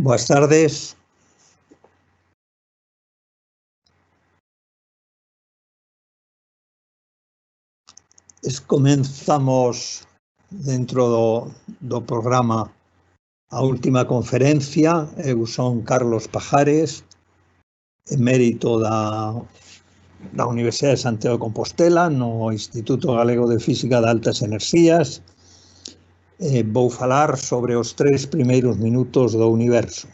Boas tardes. Comenzamos dentro do programa a última conferencia. Eu son Carlos Pajares, emérito da Universidade de Santiago de Compostela, no Instituto Galego de Física de Altas Enerxías. Vou falar sobre os 3 primeiros minutos do universo.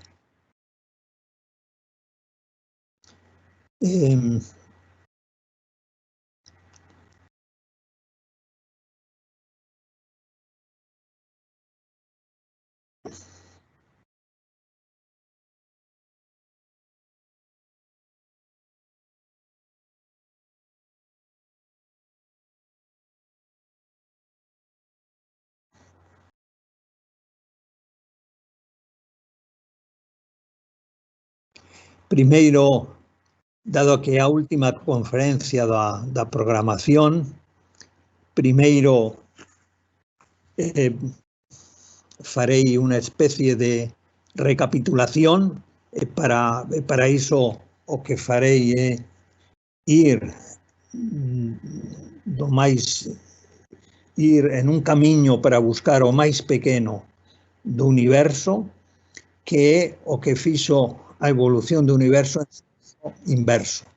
Primeiro, dado que é a última conferencia da programación, primeiro farei unha especie de recapitulación e para iso o que farei é ir en un camiño para buscar o máis pequeno do universo, que é o que fixo a evolución do universo inverso.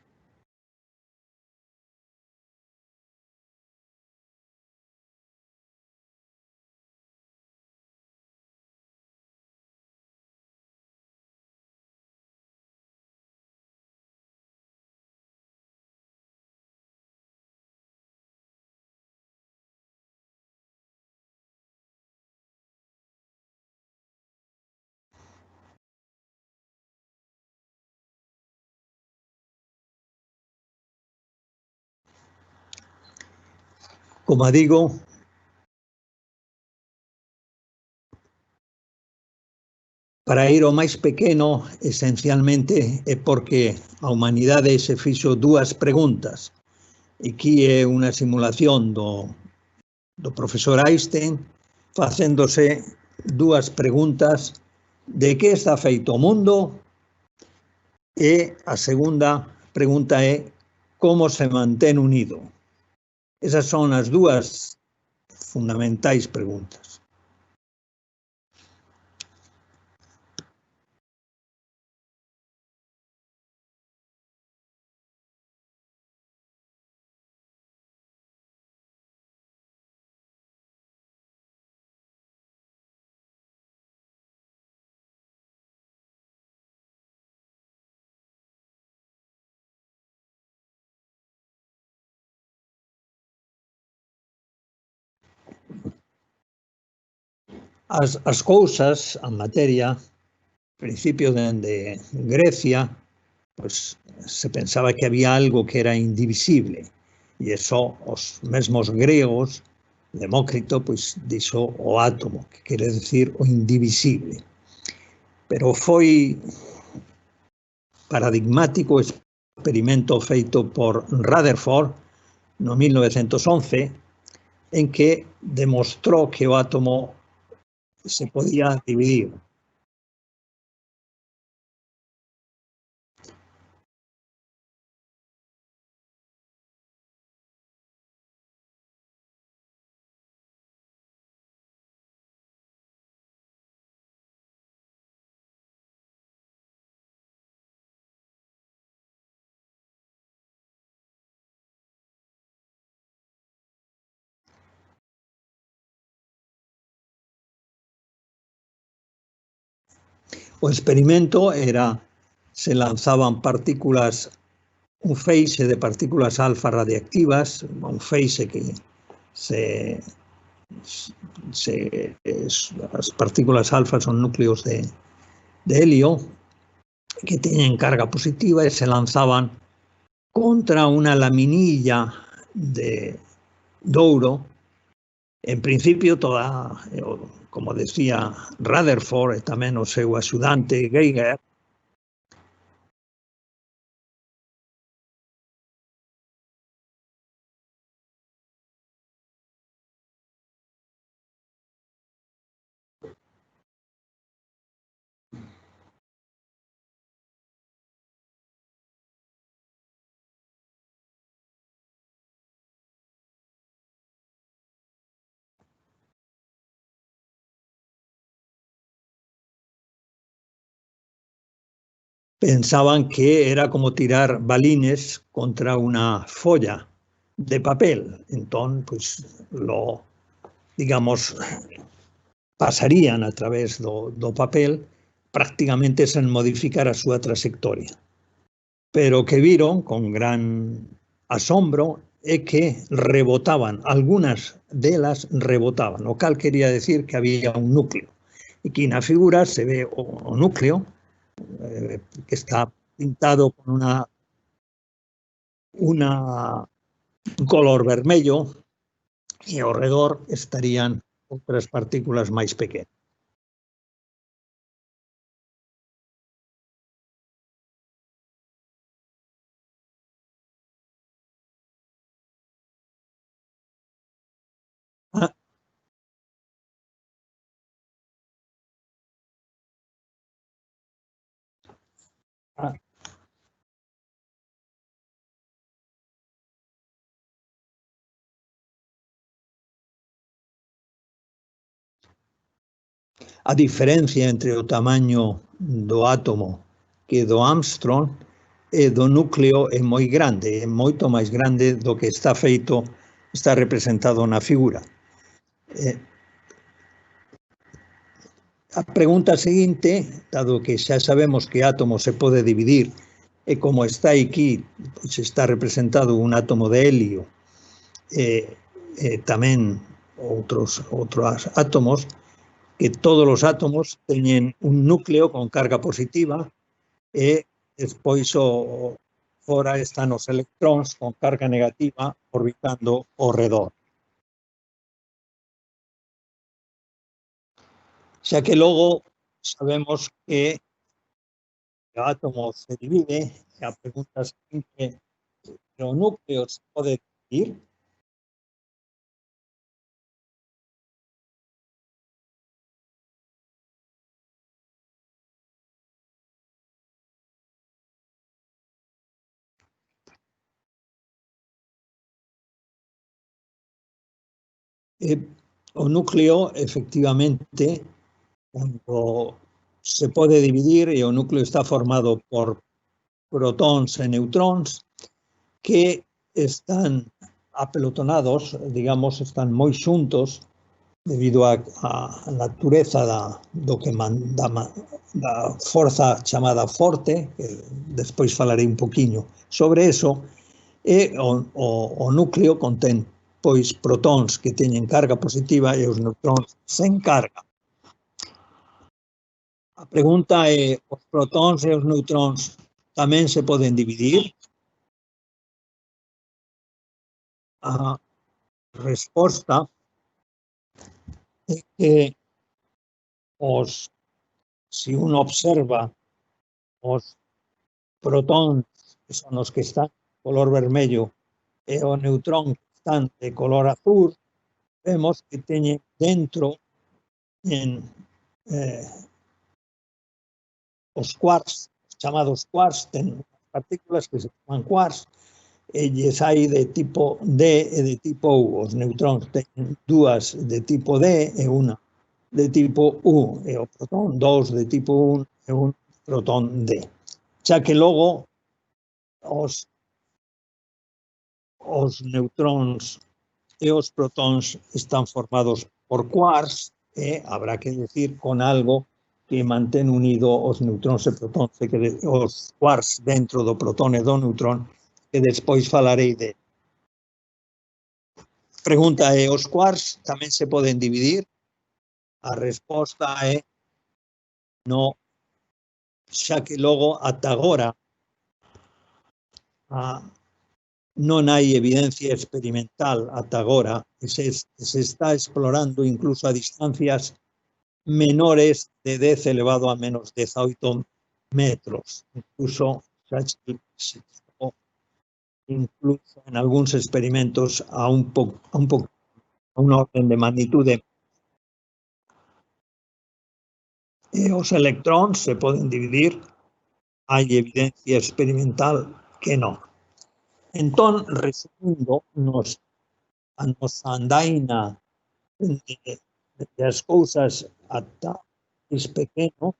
Como digo, para ir ao máis pequeno, esencialmente, é porque a humanidade se fixo dúas preguntas. Aquí é unha simulación do profesor Einstein facéndose dúas preguntas: de que está feito o mundo? E a segunda pregunta é: como se mantén unido? Esas son as dúas fundamentais preguntas. As cousas, a materia, principio dende Grecia, pois se pensaba que había algo que era indivisible, e só os mesmos gregos, Demócrito, pois dixo o átomo, que quere decir o indivisible. Pero foi paradigmático o experimento feito por Rutherford no 1911, en que demostrou que o átomo se podía dividir. O experimento era, se lanzaban partículas, un feixe de partículas alfa radiactivas, un feixe que as partículas alfa son núcleos de helio que teñen carga positiva e se lanzaban contra unha laminilla de ouro. En principio, como decía Rutherford e tamén o seu axudante Geiger, pensaban que era como tirar balines contra una folla de papel. Entonces, pues, digamos, pasarían a través do papel prácticamente sen modificar a súa trayectoria. Pero que viron con gran asombro é que rebotaban, algunas delas rebotaban, o cal quería decir que había un núcleo. E aquí na figura se ve o núcleo, que está pintado con un color vermello, e ao redor estarían outras partículas máis pequenas. Ah, ah, a diferencia entre o tamaño do átomo que do Armstrong e do núcleo é moi grande, é moito máis grande do que está representado na figura. A pregunta seguinte, dado que xa sabemos que átomo se pode dividir e como está aquí, pois está representado un átomo de helio e tamén outros átomos, que todos os átomos teñen un núcleo con carga positiva e despois fora están os electróns con carga negativa orbitando ao redor. Xa que logo sabemos que o átomo se divide, e a pregunta seguinte, o núcleo se pode dividir? O núcleo, efectivamente, cando se pode dividir, e o núcleo está formado por protóns e neutróns que están apelotonados, digamos, están moi xuntos debido á natureza da forza chamada forte, que despois falarei un poquinho sobre eso, e o núcleo contén pois protóns que teñen carga positiva e os neutróns sen carga. A pregunta é, os protóns e os neutróns tamén se poden dividir? A resposta é que se uno observa os protóns, que son os que están de color vermello, e o neutrón que están de color azul, vemos que teñen dentro en os quarks, chamados quarks, ten partículas que se chaman quarks, e lles hai de tipo D e de tipo U. Os neutróns teñen dúas de tipo D e unha de tipo U, e o protón dous de tipo U e un protón D. Xa que logo os neutróns e os protóns están formados por quarks e habrá que decir con algo que mantén unido os neutróns e protóns, e que os quarks dentro do protón e do neutrón, que despois falarei de. Pregunta é, os quarks tamén se poden dividir? A resposta é no, xa que logo ata agora non hai evidencia experimental ata agora, e se está explorando incluso a distancias menores de 10 elevado a menos 18 metros. Incluso en algúns experimentos a unha orden de magnitude. E os electróns se poden dividir? Hai evidencia experimental que non. Entón, resumindo, a nosa andaina de as cousas ata es pequeno,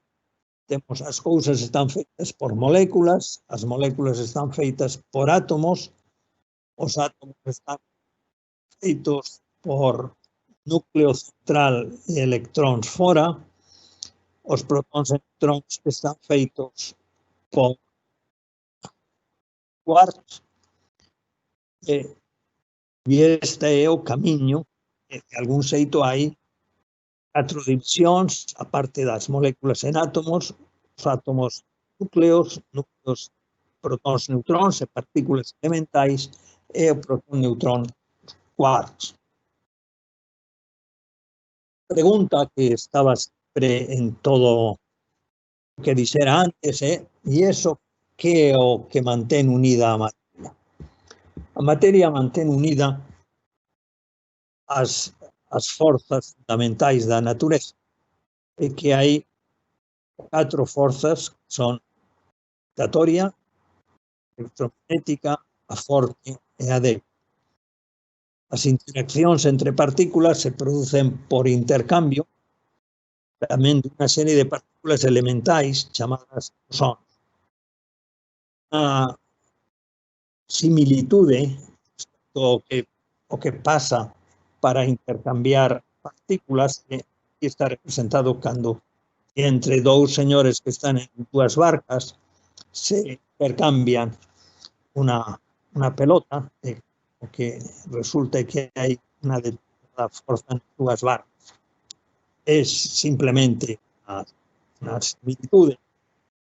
temos as cousas están feitas por moléculas, as moléculas están feitas por átomos, os átomos están feitos por núcleo central e electróns fora, os protóns e electróns están feitos por quarks, e este é o camiño, de algún xeito hai 4 divisións, a parte das moléculas en átomos, os átomos núcleos, protóns, neutróns e partículas elementais, e o protón, neutrón, quarks. Pregunta que estaba sempre en todo o que dixera antes, e iso que é o que mantén unida a materia? A materia mantén unida as forzas fundamentais da natureza, e que hai 4 forzas que son gravitatoria, electromagnética, a forte e a débil. As interaccións entre partículas se producen por intercambio tamén dunha serie de partículas elementais chamadas bosóns. A similitude, o que pasa para intercambiar partículas, que está representado cando entre dous señores que están en dúas barcas se intercambian unha pelota, o que resulta que hai unha determinada forza en dúas barcas. É simplemente unha similitude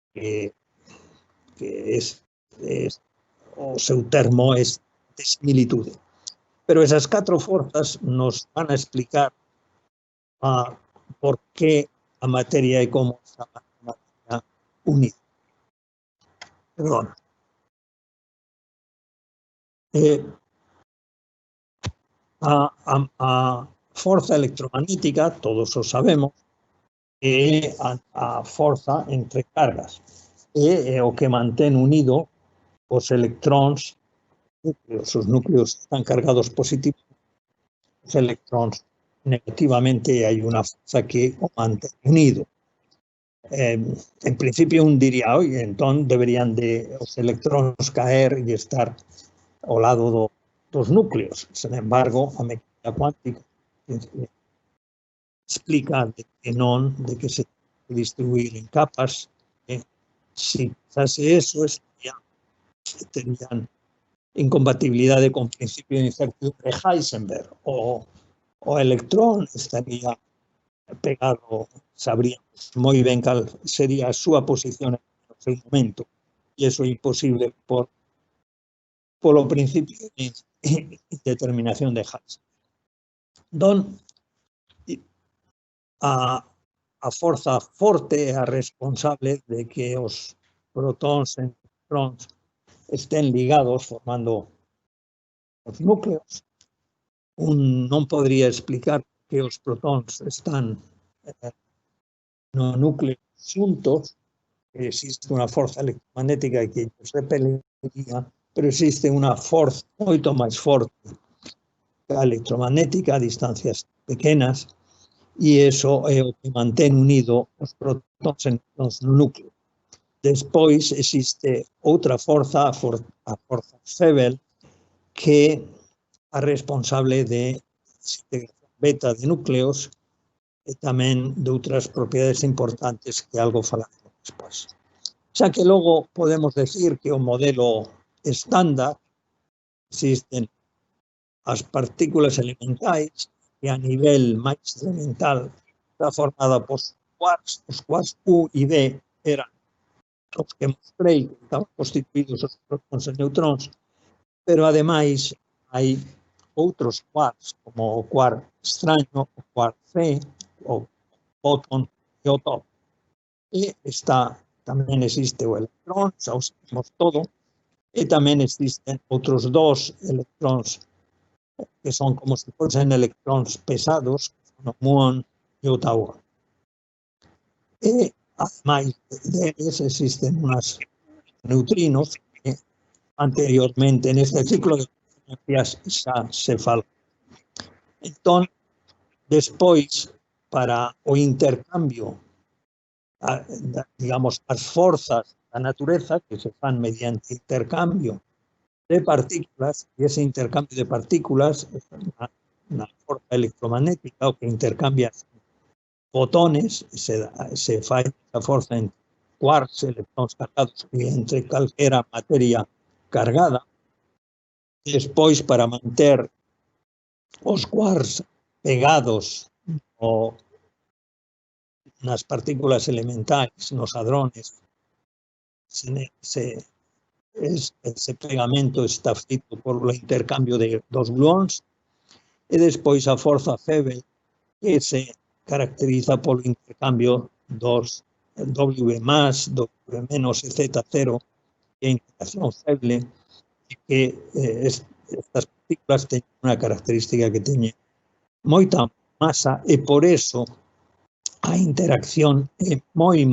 que o seu termo é de similitude. Pero esas 4 forzas nos van a explicar por que a materia é como esa materia unida. Perdón. A forza electromagnética, todos o sabemos, é a forza entre cargas. É o que mantén unido os electróns, os núcleos están cargados positivamente, os electróns negativamente, hai unha forza que o mantén unido. En principio un diría, entón deberían os electróns caer e estar ao lado dos núcleos. Sin embargo, a mecánica cuántica explica que non, de que se distribuir en capas. Si pasase eso, terían incompatibilidade con o principio de incertidumbre de Heisenberg. O electrón estaría pegado, sabríamos moi ben cal sería a súa posición no seu momento, e iso é imposible polo principio de determinación de Heisenberg. Entón, a forza forte é a responsable de que os protóns e electróns estén ligados formando os núcleos. Un non podría explicar que os protóns están no núcleo xuntos, que existe unha forza electromagnética que os repeliría, pero existe unha forza moito máis forte que a electromagnética a distancias pequenas, e iso é o que mantén unido os protóns e electróns no núcleo. Despois existe outra forza, a forza Febel, que é a responsable de integración beta de núcleos e tamén de outras propiedades importantes que algo falaremos despois. Xa que logo podemos decir que o modelo estándar existen as partículas elementais, que a nivel máis elemental está formada por quarks. Os quarks U e D eran os que mostrei que estaban constituídos os protóns e neutróns, pero ademais hai outros quarks, como o quark extraño, o quark C, o fotón e o top. E tamén existe o electrón, xa o sabemos todo, e tamén existen outros 2 electróns que son como se fosen electróns pesados, o muón e o tauón. E, ademais deles, existen unhas neutrinos que anteriormente neste ciclo de frecuencias xa se fala. Entón, despois, para o intercambio digamos, as forzas da natureza que se fan mediante intercambio de partículas, e ese intercambio de partículas na forza electromagnética, o que intercambia fotones, se fai a forza entre quarks, electróns cargados, e entre calquera materia cargada. Despois, para manter os quarks pegados nas partículas elementais, nos hadrones, ese pegamento está feito por o intercambio dos gluóns, e despois a forza Febel, que se caracteriza polo intercambio dos W más, W menos e Z0, que é a interacción feble, e que estas partículas teñen unha característica que teñen moita masa, e por eso a interacción é moi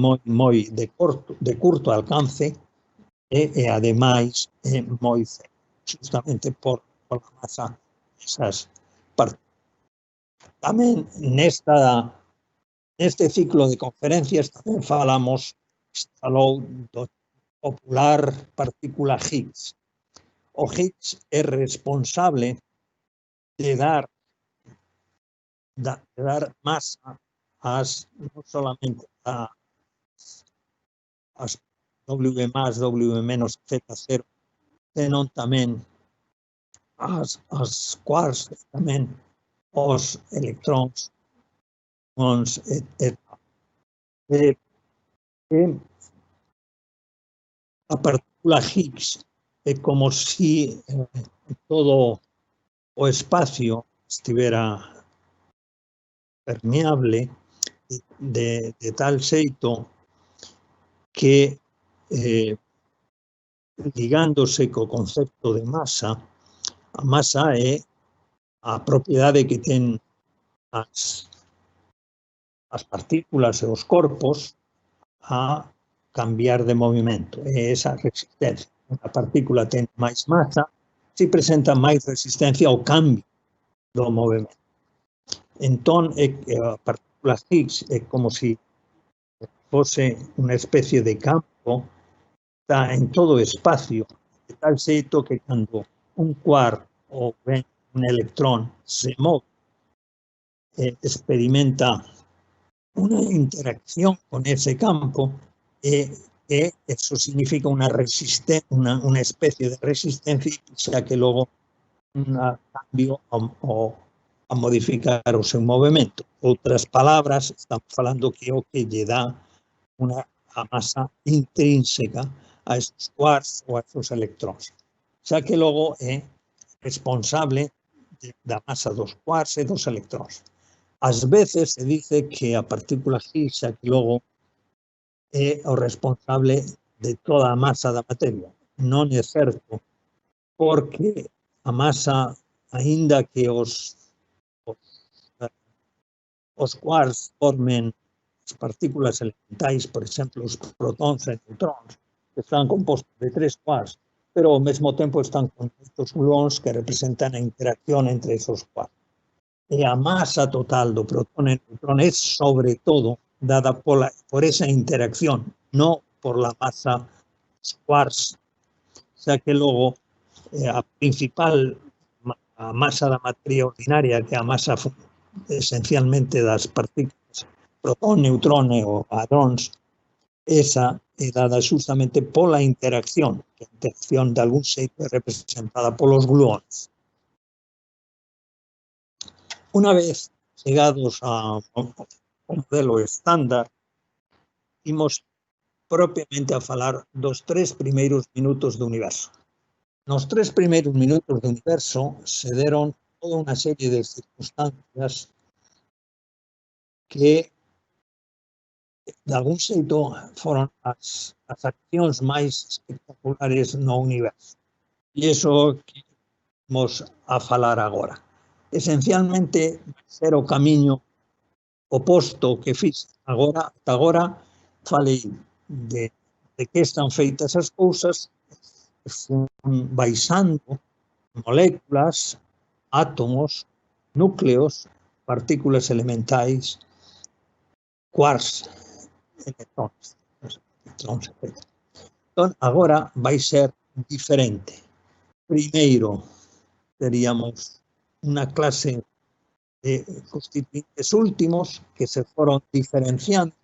de curto alcance, e ademais é moi justamente por a masa desas partículas. Tamén neste ciclo de conferencias tamén falou do popular partícula Higgs. O Higgs é responsable de dar masa non solamente as W más, W menos, Z0, senón tamén as quarks, tamén os electróns, etc. A partícula Higgs é como si todo o espacio estivera permeable de tal xeito que, ligándose co concepto de masa, a masa é a propiedade que ten as partículas e os corpos a cambiar de movimento. É esa resistencia. A partícula ten máis masa, se presenta máis resistencia ao cambio do movimento. Entón, a partícula Higgs é como se fose unha especie de campo, está en todo o espacio, de tal xeito que cando un quark ou ben un electrón se move, experimenta unha interacción con ese campo, e eso significa unha especie de resistencia, xa que logo un cambio a modificar o seu movimento. Outras palabras, estamos falando que o que lle dá a masa intrínseca a esos quarks ou a esos electróns, xa que logo é responsable da masa dos quarks e dos electróns. Ás veces se dice que a partícula Higgs, xa que logo é o responsable de toda a masa da materia. Non é certo, porque a masa, aínda que os quarks formen as partículas elementais, por exemplo, os protóns e neutróns, que están compostos de 3 quarks, pero ao mesmo tempo están compostos gluóns que representan a interacción entre esos quarks. E a masa total do protón e neutrón é, sobre todo, dada por esa interacción, non por la masa dos quarks, xa que logo a principal masa da materia ordinaria, que é a masa esencialmente das partículas protón, neutrón e hadróns, esa é dada justamente pola interacción, que a interacción de algún xeito é representada polos gluóns. Unha vez chegados ao modelo estándar, imos propiamente a falar dos 3 primeiros minutos do universo. Nos 3 primeiros minutos do universo se deron toda unha serie de circunstancias que, de algún xeito, foron as accións máis espectaculares no universo. E iso que vamos a falar agora. Esencialmente, ser o camiño oposto que fiz agora. Ata agora falei de que están feitas as cousas, baixando moléculas, átomos, núcleos, partículas elementais, quarks electrones, etc. Entón, agora vai ser diferente. Primeiro, teríamos unha clase de constituintes últimos que se foron diferenciando.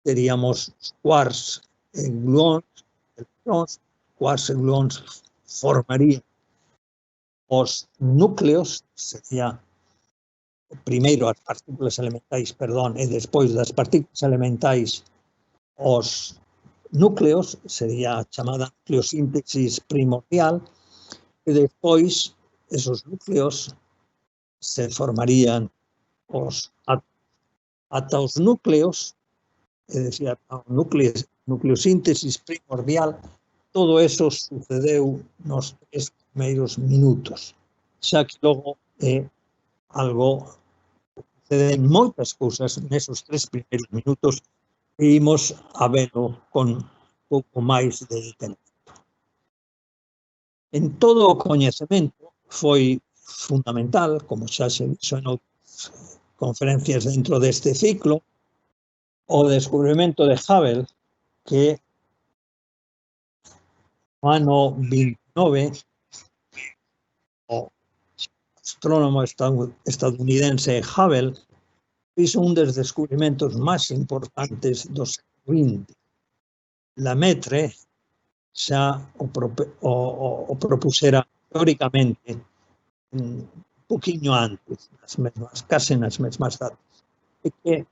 Teríamos quarks e gluons, electrons. Quarks e gluons formarían os núcleos, sería primeiro as partículas elementais, perdón, e despois das partículas elementais os núcleos, sería a chamada nucleosíntesis primordial, e despois esos núcleos se formarían os átomos. Ata os núcleos, é dicir, a nucleosíntesis primordial, todo eso sucedeu nos 3 primeiros minutos, xa que logo é algo, suceden moitas cousas nesos 3 primeiros minutos e imos a velo con pouco máis de detenimento. En todo o coñecemento foi fundamental, como xa se dixo en outras conferencias dentro deste ciclo, o descubrimento de Hubble, que no ano 29 o astrónomo estadounidense Hubble fixo un dos descubrimentos máis importantes do século XX. Lemaitre xa o propusera teóricamente un poquinho antes, case nas mesmas datas, e que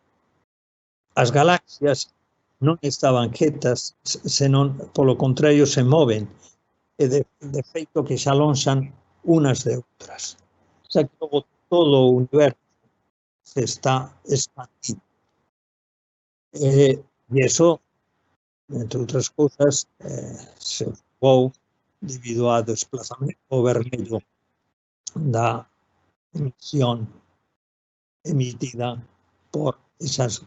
as galaxias non estaban quietas, senón, polo contrario, se moven, e de feito que se alonxan unas de outras. Xa que logo todo o universo se está expandindo. E iso, entre outras cousas, se observou debido ao desplazamento vermello da emisión emitida por esas.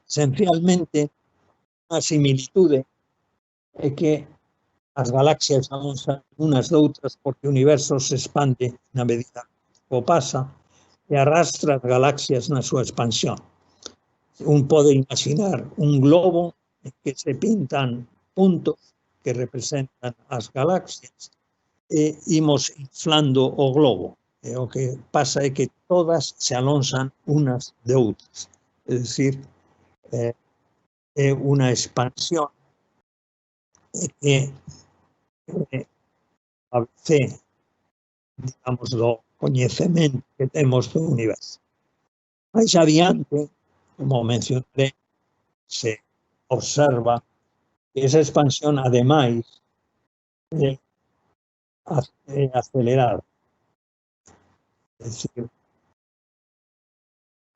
Esencialmente, a similitude é que as galaxias alonxan unas doutras porque o universo se expande na medida que o pasa e arrastra as galaxias na súa expansión. Un pode imaginar un globo en que se pintan puntos que representan as galaxias e imos inflando o globo. E o que pasa é que todas se alonxan unas de outras. É dicir, é unha expansión que a veces, digamos, do coñecemento que temos do universo. Mais adiante, como mencioné, se observa que esa expansión, ademais, é acelerada. É dicir,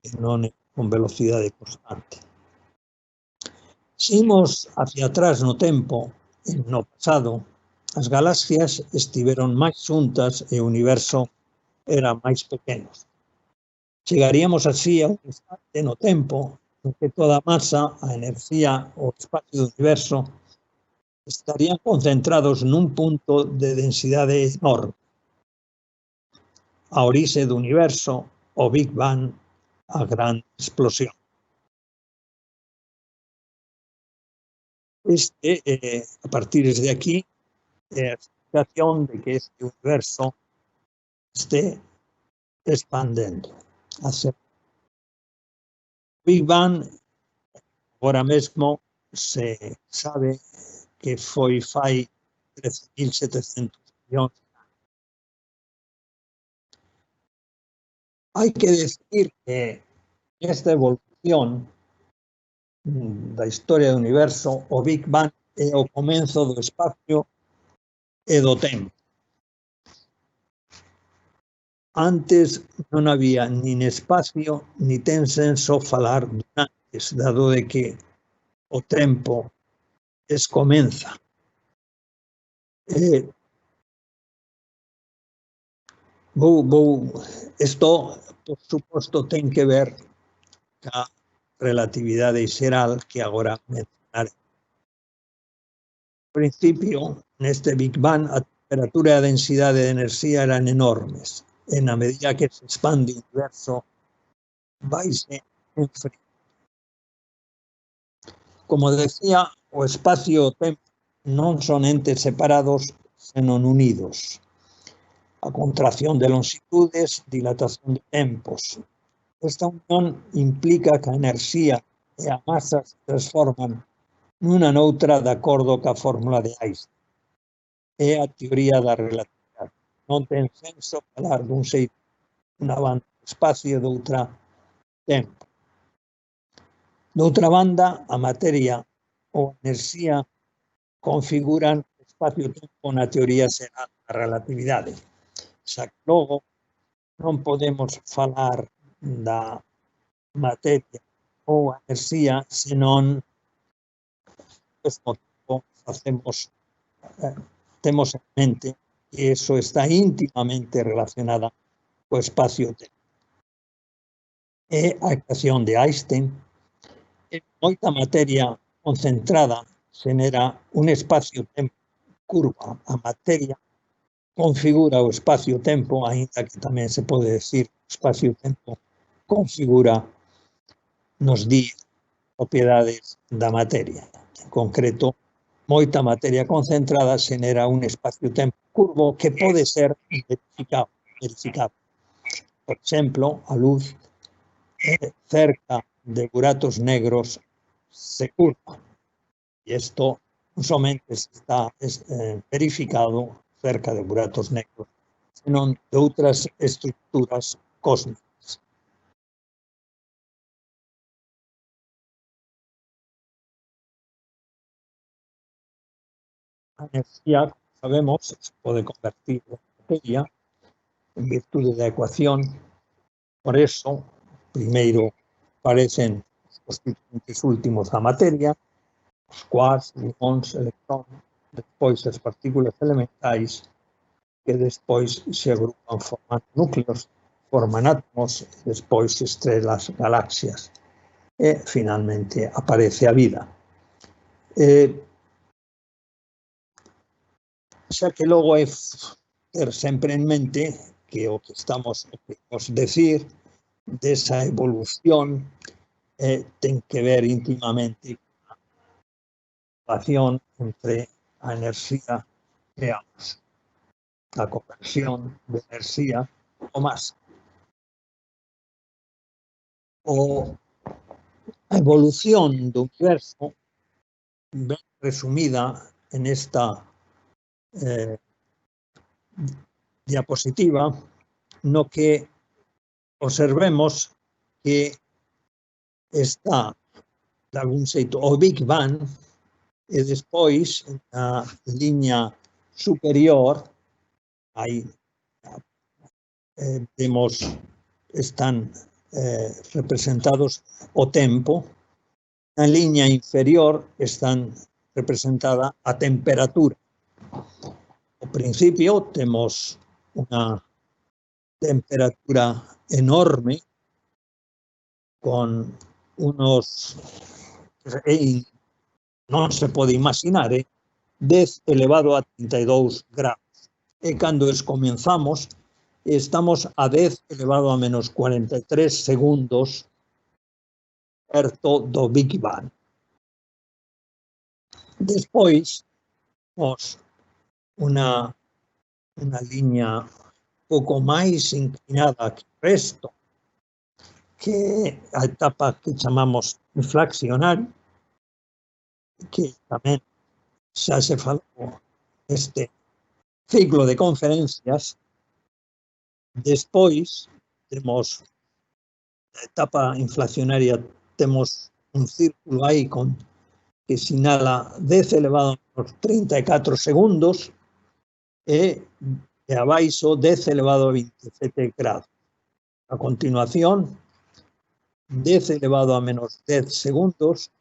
que non é con velocidade constante. Se imos hacia atrás no tempo, no pasado, as galaxias estiveron máis xuntas e o universo era máis pequeno. Chegaríamos así a un instante no tempo en que toda a masa, a enerxía, o espacio do universo estarían concentrados nun punto de densidade enorme. A orixe do universo, o Big Bang, a gran explosión. A partir de aquí, é a explicación de que este universo esté expandendo. O Big Bang, agora mesmo, se sabe que foi fai 13.700 millóns. Hai que decir que esta evolución da historia do universo, o Big Bang é o comenzo do espacio e do tempo. Antes non había nin espacio, ni ten senso falar dun antes, dado de que o tempo comeza. Isto, por suposto, ten que ver ca relatividade xeral que agora mencionaré. Ao principio, neste Big Bang, a temperatura e a densidade de enerxía eran enormes. E na medida que se expande o universo, vaise enfriando. Como decía, o espacio e o tempo non son entes separados, senón unidos. A contracción de longitudes, dilatación de tempos. Esta unión implica que a enerxía e a masa se transforman nunha noutra de acordo ca fórmula de Einstein. É a teoría da relatividade. Non ten senso falar dun xeito unha banda de espacio e doutra tempo. Doutra banda, a materia ou a enerxía configuran espacio-tempo na teoría xeral da relatividade. Xa que logo non podemos falar da materia ou a enerxía senón temos en mente que eso está íntimamente relacionada co espacio-tempo. É a ecuación de Einstein. Moita materia concentrada xenera un espacio-tempo curva. A materia configura o espacio-tempo, aínda que tamén se pode decir que o espacio-tempo configura, nos di propiedades da materia. En concreto, moita materia concentrada xenera un espacio-tempo curvo que pode ser verificable. Por exemplo, a luz cerca de buratos negros se curva. Y esto non somente está verificado cerca de buratos negros, senón de outras estructuras cósmicas. A enerxía, como sabemos, se pode convertir en materia en virtude da ecuación. Por eso, primeiro aparecen os constituintes últimos da materia, os quarks, gluóns, electróns, despois as partículas elementais, que despois se agrupan formando núcleos, forman átomos, despois estrelas, galaxias, e finalmente aparece a vida. Xa que logo é ter sempre en mente que o que estamos decir desa evolución ten que ver íntimamente con a relación entre a enerxía e a masa, a conversión de enerxía ou masa. A evolución do universo ben resumida en esta diapositiva, no que observemos que está, de algún xeito, o Big Bang, e despois, na liña superior, aí temos, están representados o tempo, na liña inferior están representada a temperatura. Ao principio temos unha temperatura enorme con unos, non se pode imaginar, 10 elevado a 32 grados. E cando comenzamos, estamos a 10 elevado a menos 43 segundos perto do Big Bang. Despois, unha liña pouco máis inclinada que o resto, que a etapa que chamamos inflacionaria, que tamén xa se falou este ciclo de conferencias. Despois, temos a etapa inflacionaria, temos un círculo aí que sinala 10 elevado a 34 segundos e abaixo 10 elevado a 27 grados. A continuación, 10 elevado a menos 10 segundos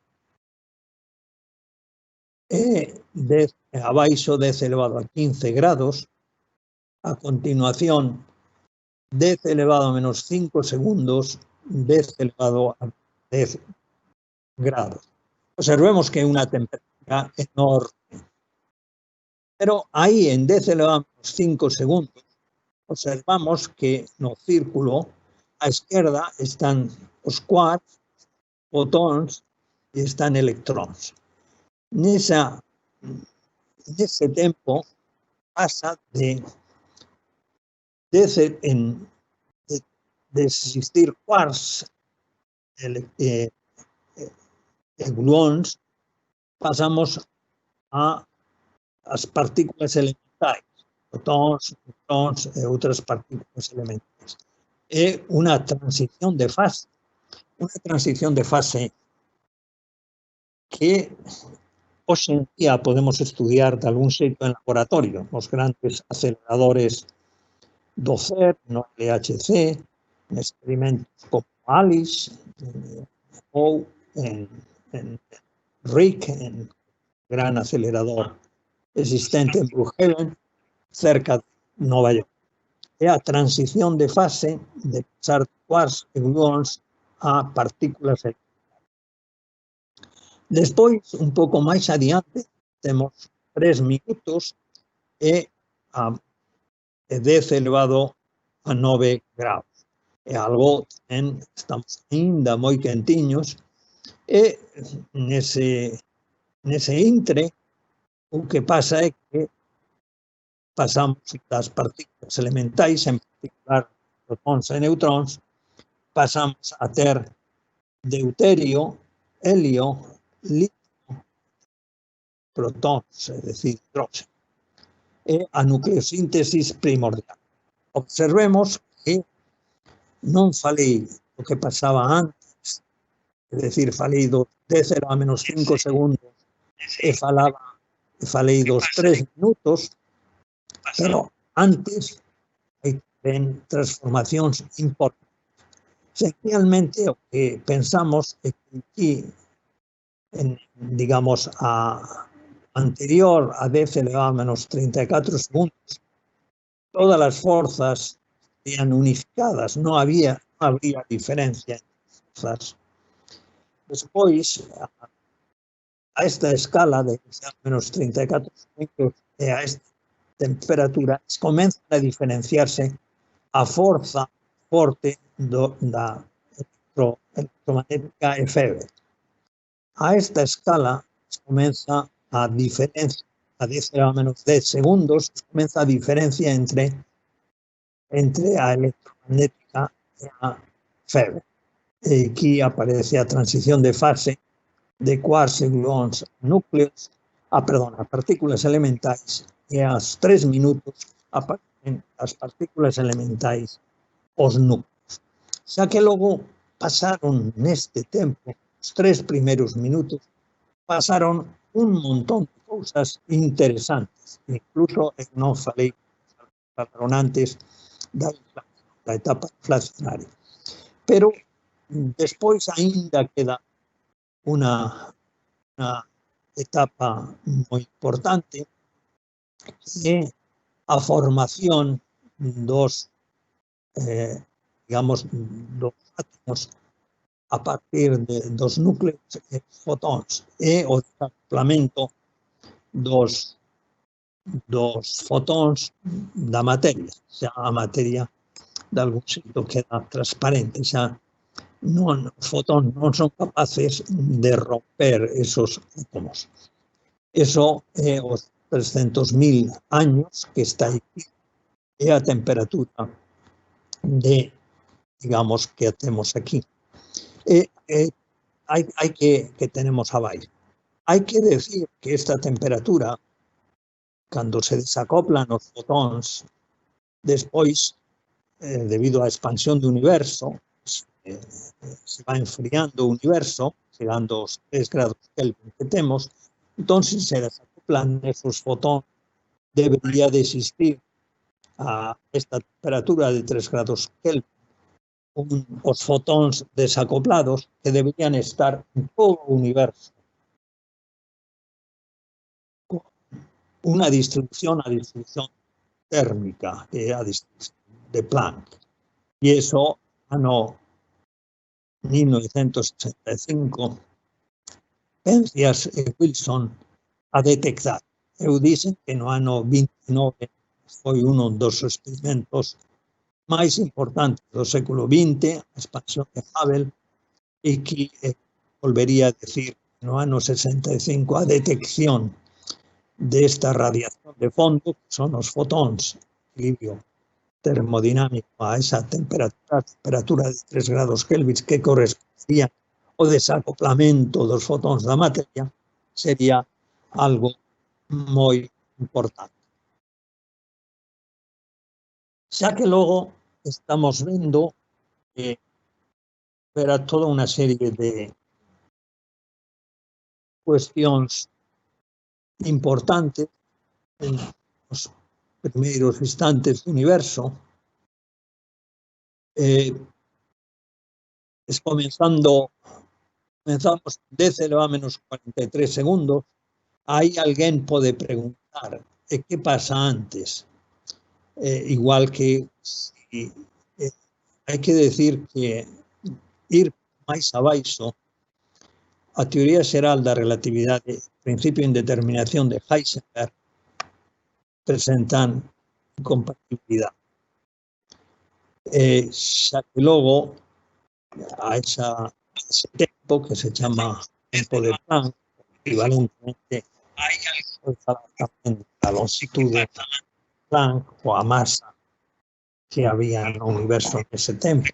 e abaixo 10 elevado a 15 grados. A continuación, 10 elevado a menos 5 segundos, 10 elevado a 10 grados. Observemos que é unha temperatura enorme. Pero aí, en 10 elevado a menos 5 segundos, observamos que no círculo, á esquerda, están os quarks, fotóns, e están electróns. Nese tempo pasa de existir quarks e gluóns, pasamos ás partículas elementais, fotóns, neutrons e outras partículas elementais. É unha transición de fase que hoxe en día podemos estudiar de algún xeito en laboratorio, os grandes aceleradores do CERN, no LHC, en experimentos como ALICE ou en RHIC, en gran acelerador existente en Brookhaven, cerca de Nova York. É a transición de fase de pasar de quarks e gluóns a partículas elementales. Despois, un pouco máis adiante, temos 3 minutos e 10 elevado a 9 graus. É algo, estamos ainda moi quentiños, e nese intre o que pasa é que pasamos das partículas elementais, en particular protóns e neutróns, pasamos a ter deuterio, helio, litio, protóns, é dicir, hidróxeno, e a nucleosíntesis primordial. Observemos que non falei o que pasaba antes, é dicir, falei dos 10 a menos 5 segundos e falei dos 3 minutos, pero antes hai ben transformacións importantes. Esencialmente, o que pensamos é que aquí, digamos, a anterior a 10 elevado a menos 34 segundos, todas as forzas estarían unificadas, non habría diferencia entre forzas. Despois, a esta escala de menos 34 segundos e a esta temperatura, comeza a diferenciarse a forza forte da electromagnética efémera. A esta escala comeza a diferencia, a 10 elevado a menos 10 segundos, comeza a diferencia entre a electromagnética e a efémera. E aquí aparece a transición de fase de quarks e gluóns núcleos, a partículas elementais, e aos 3 minutos aparecen as partículas elementais, os núcleos. Xa que logo pasaron neste tempo, os 3 primeiros minutos, pasaron un montón de cousas interesantes. Incluso non falei antes da etapa inflacionaria. Pero despois aínda queda unha etapa moi importante, que é a formación dos átomos a partir dos núcleos e fotóns, e o desacoplamento dos fotóns da materia. Xa a materia de algún xeito queda transparente, xa os fotóns non son capaces de romper esos átomos. Eso é os 300.000 años que está aquí, é a temperatura digamos, que temos aquí. Hai que tenemos abaixo. Hai que decir que esta temperatura, cando se desacoplan os fotóns, despois, debido á expansión do universo, se va enfriando o universo, chegando aos 3 grados Kelvin que temos, entón, se desacoplan esos fotóns, debería de existir a esta temperatura de 3 grados Kelvin os fotóns desacoplados que deberían estar en todo o universo. Unha distribución, a distribución térmica, que é a distribución de Planck. E iso, ano 1985, Penzias e Wilson a detectar. Eu dicen que no ano 29 foi un dos experimentos máis importantes do século XX, a expansión de Hubble, e que volvería a decir no ano 65 a detección desta radiación de fondo, que son os fotóns, equilibrio termodinámico a esa temperatura de 3 grados Kelvin que correspondía ao desacoplamento dos fotóns da materia, sería algo moi importante. Xa que logo estamos vendo que era toda unha serie de cuestións importantes en os primeiros instantes do universo. Comenzamos 10 elevado a menos 43 segundos. Aí alguén pode preguntar, que pasa antes? Igual que hai que decir que ir máis abaixo, a teoría xeral da relatividade, principio de indeterminación de Heisenberg, presentan incompatibilidade. Xa que logo, a ese tempo que se chama tempo de Planck, equivalentemente a longitude de Planck ou a masa que había no universo nese tempo,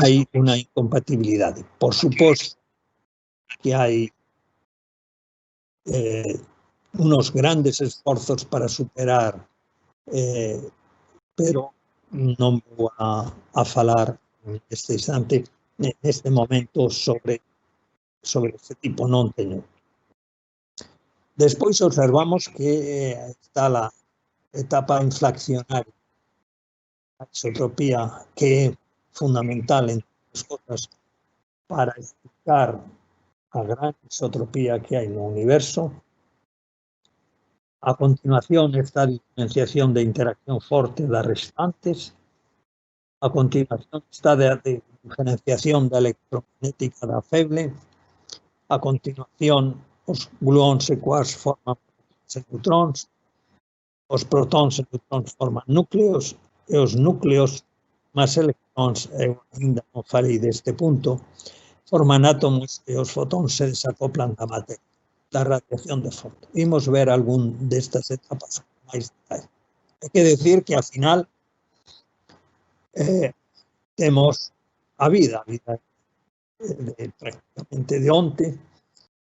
hai unha incompatibilidade. Por suposto que hai unos grandes esforzos para superar, pero non vou a falar neste instante, neste momento, sobre este tipo, non teño. Despois observamos que está a etapa inflacionaria, a isotropía, que é fundamental, entre as cousas, para explicar a gran isotropía que hai no universo. A continuación está a diferenciación de interacción forte das restantes. A continuación está a diferenciación da electromagnética da feble. A continuación, os gluóns e quarks forman prótons e neutróns. Os protóns e neutróns forman núcleos, e os núcleos máis electróns, eu ainda non falei deste punto, forman átomos e os fotóns se desacoplan da materia, da radiación de fondo. Imos ver algún destas etapas máis detalle. Hai que decir que, ao final, temos a vida prácticamente de onte,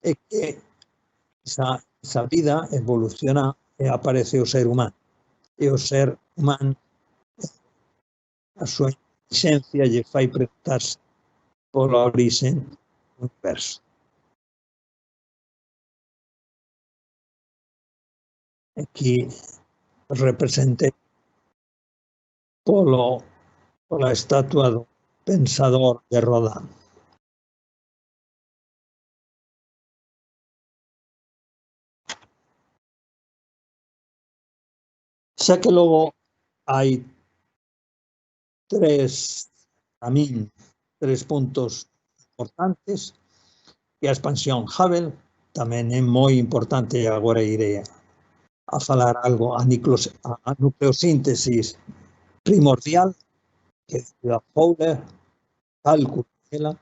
e que esa vida evoluciona e aparece o ser humano. E o ser humano, a súa inteligencia lle fai preguntarse pola orixe do universo. Aquí representei pola estatua do pensador de Rodin. Xa que logo hai tres puntos importantes, que a expansión Hubble tamén é moi importante, e agora irei a falar algo a nucleosíntesis primordial, que é a Fowler, cálculo dela,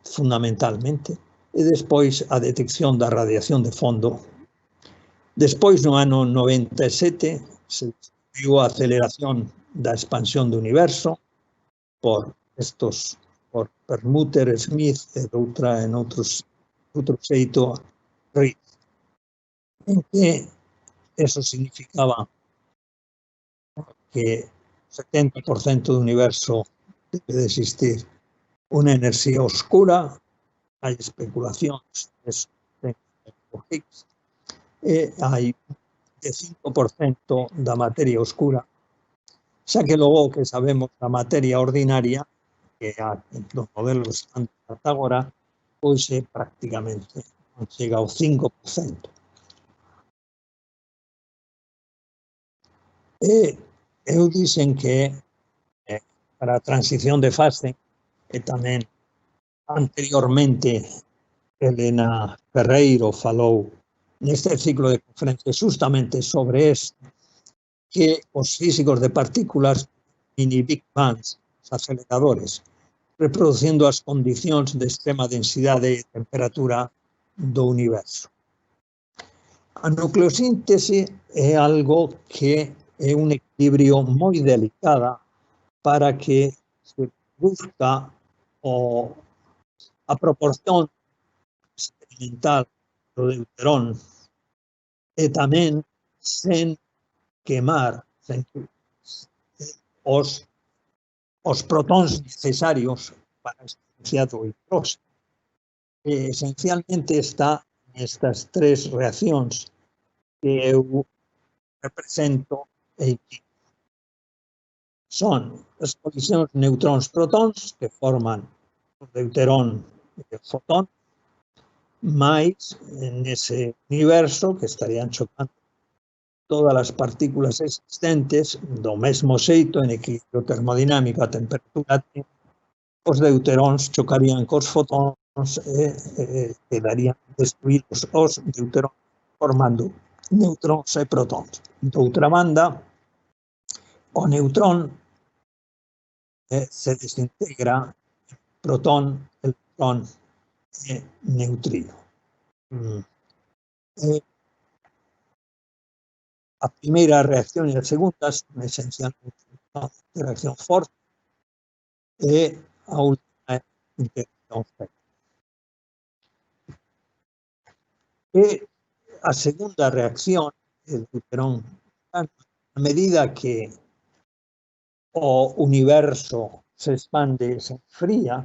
fundamentalmente, e despois a detección da radiación de fondo. Despois, no ano 97, se descubriu a aceleración da expansión do universo por Perlmutter, Smith e outro xeito, Reed, en que eso significaba que 70% do universo debe de existir unha enerxía oscura. Hai especulacións de Higgs, e hai de 5% da materia oscura, xa que logo que sabemos da materia ordinaria, que dos modelos ata agora, pois é prácticamente non chega ao 5%. E eu dixen que para a transición de fase, e tamén anteriormente Elena Ferreiro falou neste ciclo de conferencias justamente sobre eso, que os físicos de partículas, mini Big Bangs, os aceleradores, reproducindo as condicións de extrema densidade e temperatura do universo. A nucleosíntese é algo que é un equilibrio moi delicada para que se produzca a proporción experimental do deuterón e tamén sen quemar os protóns necesarios para a existencia do hidróxeno. Esencialmente está nestas tres reaccións que eu represento e que son as colisións neutróns-protóns que forman o deuterón e o fotón, máis nese universo que estarían chocando todas as partículas existentes do mesmo xeito en equilibrio termodinámico a temperatura T, os deuteróns chocarían cos fotóns e quedarían destruídos os deuteróns formando neutróns e protóns. Doutra banda, o neutrón se desintegra protón, electrón e neutrino. A primeira reacción e a segunda son esencialmente unha interacción forte e a última interacción feble. E a segunda reacción é deuterón, a medida que o universo se expande e se enfría,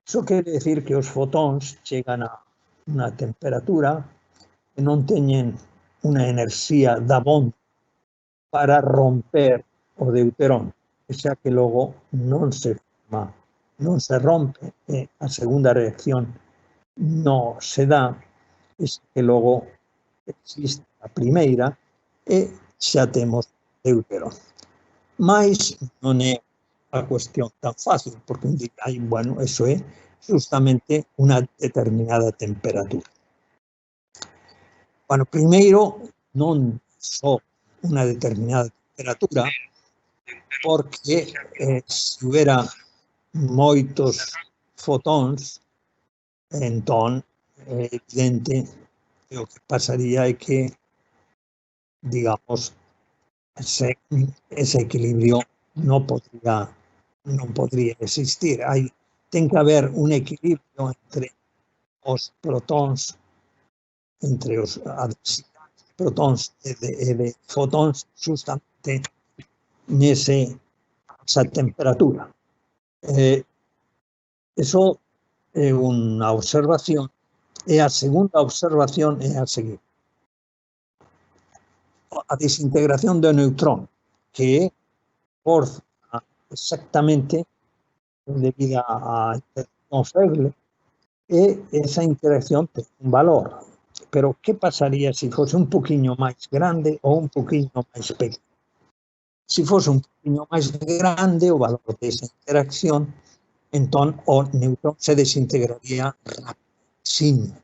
iso quere decir que os fotóns chegan a unha temperatura que non teñen unha enerxía dabondo para romper o deuterón, xa que logo non se forma, non se rompe, e a segunda reacción non se dá, xa que logo existe a primeira e xa temos deuterón. Mais non é a cuestión tan fácil, porque hai, bueno, eso é justamente unha determinada temperatura. Bueno, primeiro, non só unha determinada temperatura, porque se houbera moitos fotóns, entón é evidente que o que pasaría é que, digamos, ese equilibrio non podría existir. Ten que haber un equilibrio entre os protóns, entre os protóns e de fotóns, justamente nesa temperatura. Eso é unha observación, e a segunda observación é a seguinte: a desintegración do neutrón, que é forza exactamente debida á interacción feble, e esa interacción ten un valor. Pero que pasaría se fose un poquinho máis grande ou un poquinho máis pequeno? Se fose un poquinho máis grande o valor desa interacción, entón o neutrón se desintegraría rapidinho.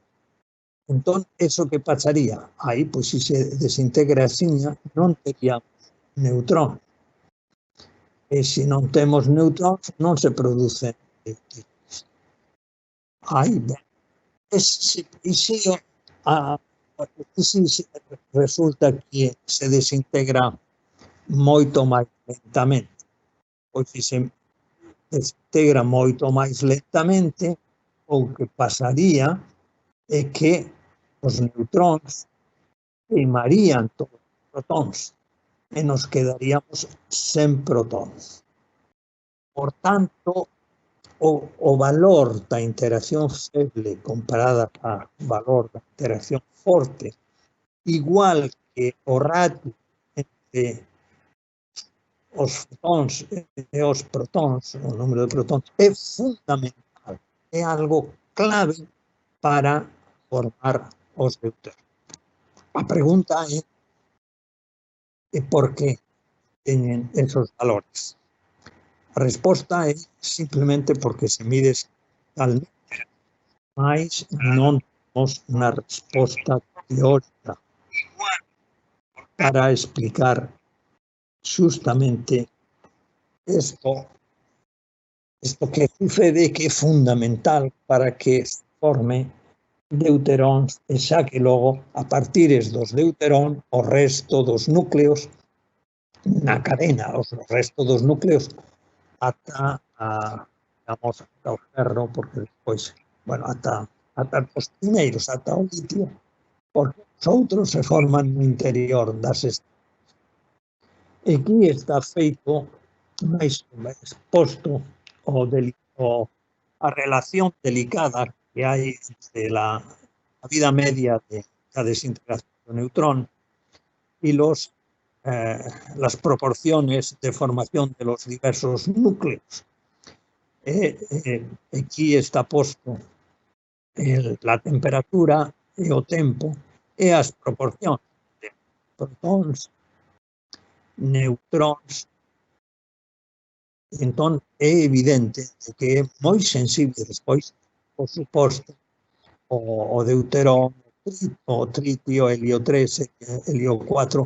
Entón, eso que pasaría? Aí, pois, se se desintegra axiña, non teríamos neutrón. E se non temos neutróns, non se producen neutrinos. Aí, ben, e se resulta que se desintegra moito máis lentamente, pois se se desintegra moito máis lentamente, o que pasaría é que os neutróns queimarían todos os protóns e nos quedaríamos sen protóns. Por tanto, o valor da interacción feble comparada ao valor da interacción forte, igual que o ratio entre os fotóns e os protóns, o número de protóns, é fundamental, é algo clave para formar os deuteróns. A pregunta é por que teñen esos valores. A resposta é simplemente porque se mide experimentalmente, mas non temos unha resposta teórica para explicar justamente isto Isto que sucede que é fundamental para que se forme deuteróns e xa que logo, a partires dos deuterón, o resto dos núcleos na cadena, o resto dos núcleos ata digamos, ata o ferro, porque despois, bueno, ata os primeiros, ata o litio, porque os outros se forman no interior das estrellas. E aquí está feito máis exposto a relación delicada que hai entre a vida media de la desintegración do neutrón y las proporciones de formación de los diversos núcleos. Aquí está posto la temperatura e o tempo e as proporcións de protóns, neutróns. Entón, é evidente que é moi sensible despois, por suposto, o deuterón, o tritio, helio 3, helio 4,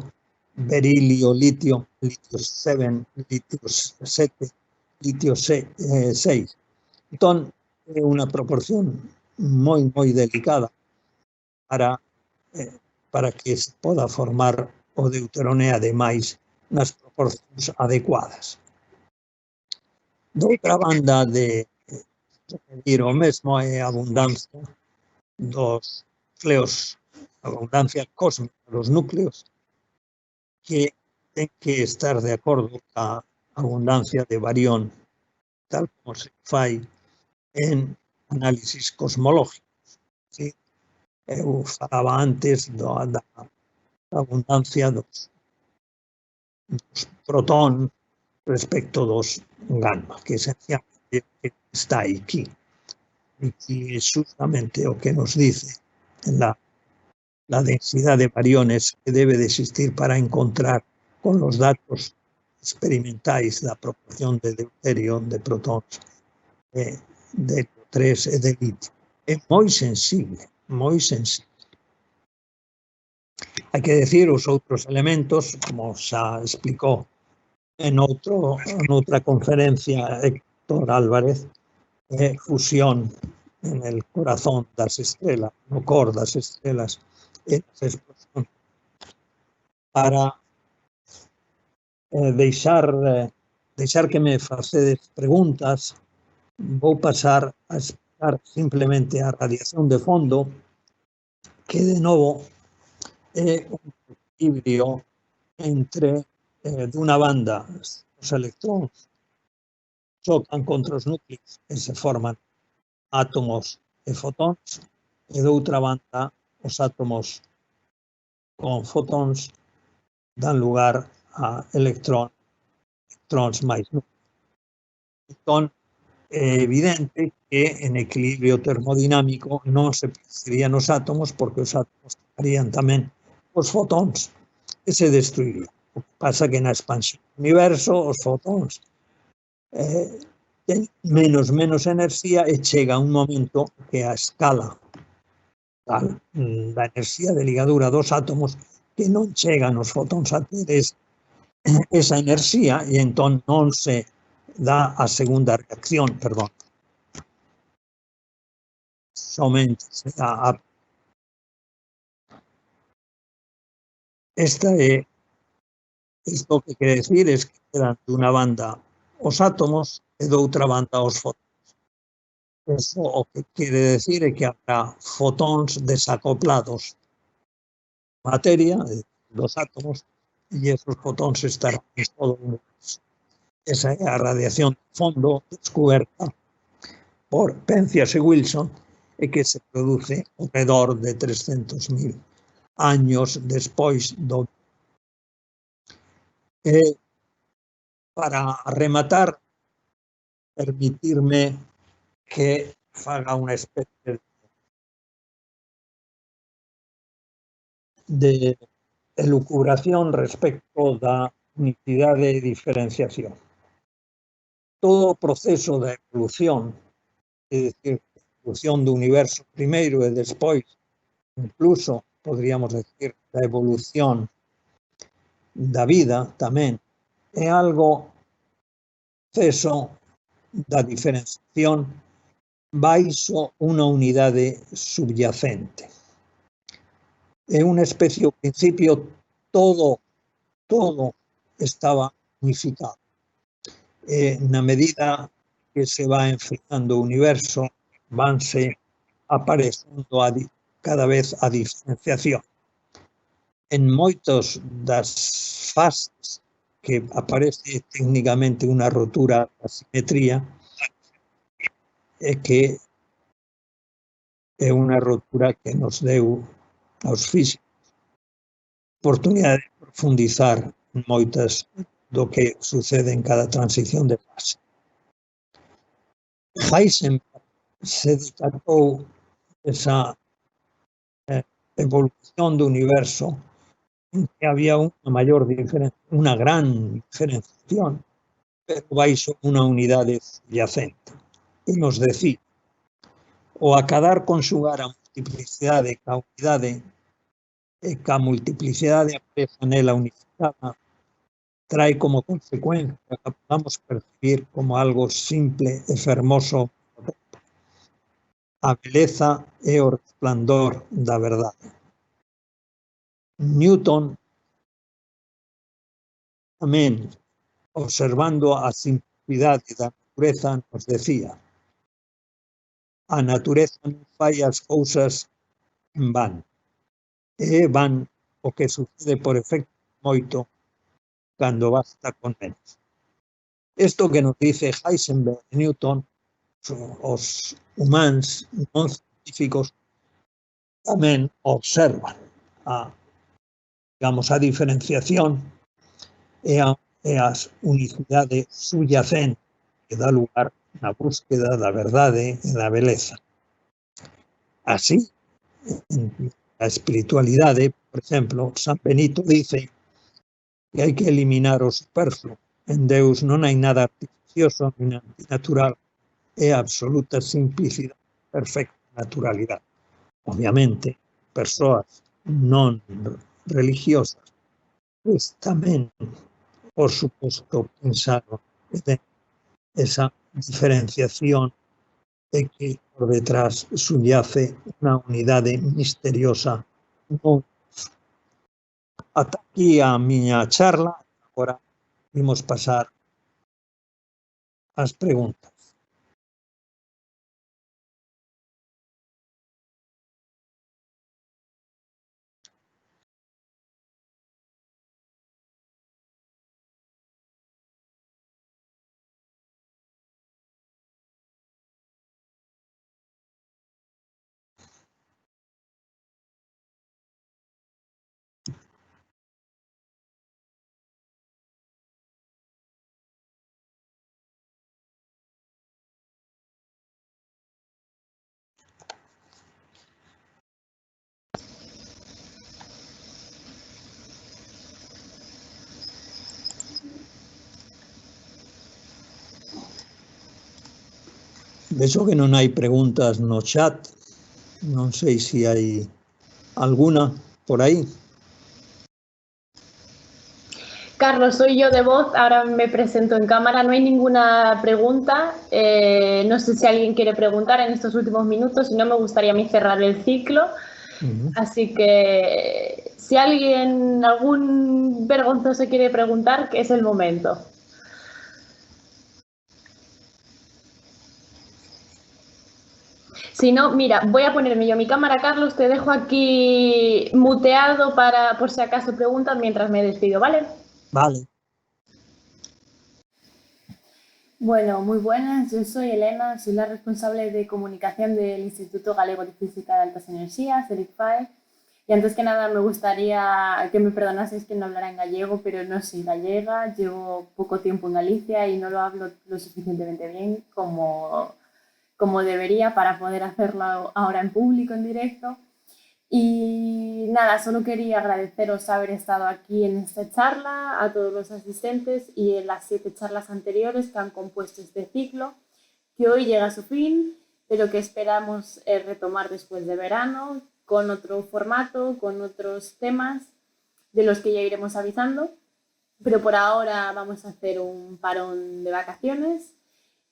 berilio, litio, litio 7, litio 7, litio 6. Entón, é unha proporción moi delicada para que se poda formar o deuterón e, ademais, nas proporcións adecuadas. De outra banda, o mesmo é a abundancia dos núcleos, a abundancia cósmica dos núcleos, que ten que estar de acordo ca abundancia de barión, tal como se fai en análisis cosmológicos. Sí? Eu falaba antes da abundancia dos protóns respecto dos gamma, que esencialmente está aquí. E que é justamente o que nos dice la densidad de bariones que debe de existir para encontrar con los datos experimentais da proporción de deuterio, de protóns, de 3 e de litio. É moi sensible, moi sensible. Hai que decir os outros elementos, como xa explicou en outra conferencia Héctor Álvarez, fusión en el corazón das estrelas, no cor das estrelas, e as explosións. Para deixar que me facedes preguntas, vou pasar a explicar simplemente a radiación de fondo, que de novo é un equilibrio entre, dunha banda, os electróns chocan contra os núcleos e se forman átomos e fotóns, e de outra banda, os átomos con fotóns dan lugar a electróns máis núcleos. Entón, é evidente que en equilibrio termodinámico non se producirían os átomos, porque os átomos tocarían tamén os fotóns e se destruirían. O que pasa que na expansión do universo os fotóns ten menos enerxía e chega un momento que a escala da enerxía de ligadura dos átomos que non chegan os fotóns a ter esa enerxía e entón non se dá a segunda reacción, perdón. Somente se dá isto que quere decir é que quedan dunha banda os átomos e de outra banda os fotóns. Eso o que quere decir é que habrá fotóns desacoplados materia dos átomos e esos fotóns estarán en todo o universo. Esa é a radiación de fondo descoberta por Penzias e Wilson e que se produce ao redor de 300.000 años despois do. Para rematar, permitirme que faga unha especie de elucubración respecto da unicidade e diferenciación. Todo o proceso da evolución, é dicir, a evolución do universo primeiro e despois, incluso, podríamos decir, da evolución da vida tamén, é algo proceso da diferenciación baixo unha unidade subyacente. É unha especie, ao principio, todo estaba unificado. Na medida que se va enfriando o universo, vanse aparecendo cada vez a diferenciación. En moitos das fases que aparece técnicamente unha rotura da simetría, é que é unha rotura que nos deu aos físicos oportunidade de profundizar en moitas do que sucede en cada transición de fase. Heisenberg se destacou esa evolución do universo en que había unha gran diferenciación, pero baixo unha unidade subyacente. E nos decía, o acadar conxugar a multiplicidade ca unidade e ca multiplicidade aparece nela unificada, trae como consecuencia que podamos percibir como algo simple e fermoso a beleza e o resplandor da verdade. Newton tamén, observando a simplicidade da natureza, nos decía: a natureza non fai as cousas en van. É van o que sucede por efecto moito cando basta con menos. Isto que nos dice Heisenberg e Newton, os humanos non científicos tamén observan a diferenciación e as unicidades subyacentes que dá lugar na búsqueda da verdade e da beleza. Así, en a espiritualidade, por exemplo, San Benito dice que hai que eliminar o superfluo. En Deus non hai nada artificioso ni antinatural, é absoluta simplicidade, perfecta naturalidade. Obviamente, persoas non religiosas, pois tamén, por suposto, pensaron en esa diferenciación e que por detrás subyace unha unidade misteriosa. Ata aquí a miña charla, agora imos pasar ás preguntas. Vexo que non hai preguntas no chat, non sei se hai alguna por aí. Carlos, soy yo de voz, ahora me presento en cámara, no hay ninguna pregunta, no sé si alguien quiere preguntar en estos últimos minutos, si no me gustaría a mí cerrar el ciclo, así que si alguien, algún vergonzoso quiere preguntar, que es el momento. Si no, mira, voy a ponerme yo mi cámara, Carlos, te dejo aquí muteado para, por si acaso preguntan mientras me despido, ¿vale? Vale. Bueno, muy buenas, yo soy Elena, soy la responsable de comunicación del Instituto Galego de Física de Altas Energías, el ICFAE, y antes que nada me gustaría que me perdonaseis que no hablara en gallego, pero no soy gallega, llevo poco tiempo en Galicia y no lo hablo lo suficientemente bien como debería para poder hacerlo ahora en público, en directo. Y nada, solo quería agradeceros haber estado aquí en esta charla, a todos los asistentes y en las 7 charlas anteriores que han compuesto este ciclo, que hoy llega a su fin, pero que esperamos retomar después de verano, con otro formato, con otros temas, de los que ya iremos avisando. Pero por ahora vamos a hacer un parón de vacaciones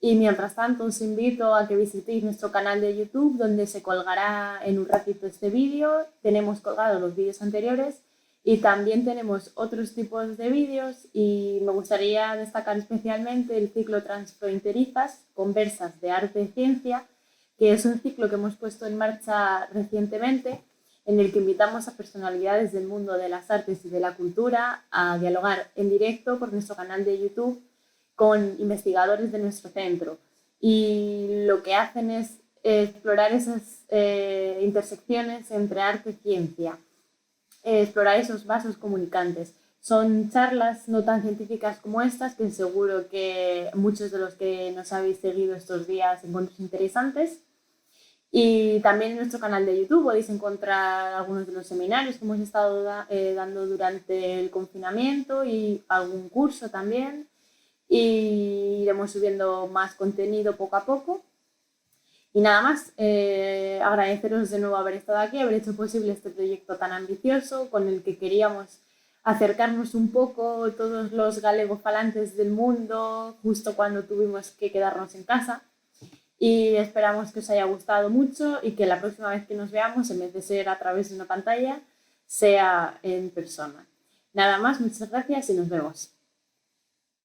Y mientras tanto os invito a que visitéis nuestro canal de YouTube, donde se colgará en un ratito este vídeo. Tenemos colgados los vídeos anteriores y también tenemos otros tipos de vídeos, y me gustaría destacar especialmente el ciclo Transfronterizas, Conversas de Arte y Ciencia, que es un ciclo que hemos puesto en marcha recientemente, en el que invitamos a personalidades del mundo de las artes y de la cultura a dialogar en directo por nuestro canal de YouTube con investigadores de nuestro centro. Y lo que hacen es explorar esas intersecciones entre arte y ciencia, explorar esos vasos comunicantes. Son charlas no tan científicas como estas, que seguro que muchos de los que nos habéis seguido estos días encontráis interesantes. Y también en nuestro canal de YouTube podéis encontrar algunos de los seminarios que hemos estado dando durante el confinamiento, y algún curso también. Y iremos subiendo más contenido poco a poco. Y nada más, agradeceros de nuevo haber estado aquí, haber hecho posible este proyecto tan ambicioso con el que queríamos acercarnos un poco todos los galegofalantes del mundo justo cuando tuvimos que quedarnos en casa. Y esperamos que os haya gustado mucho y que la próxima vez que nos veamos, en vez de ser a través de una pantalla, sea en persona. Nada más, muchas gracias y nos vemos.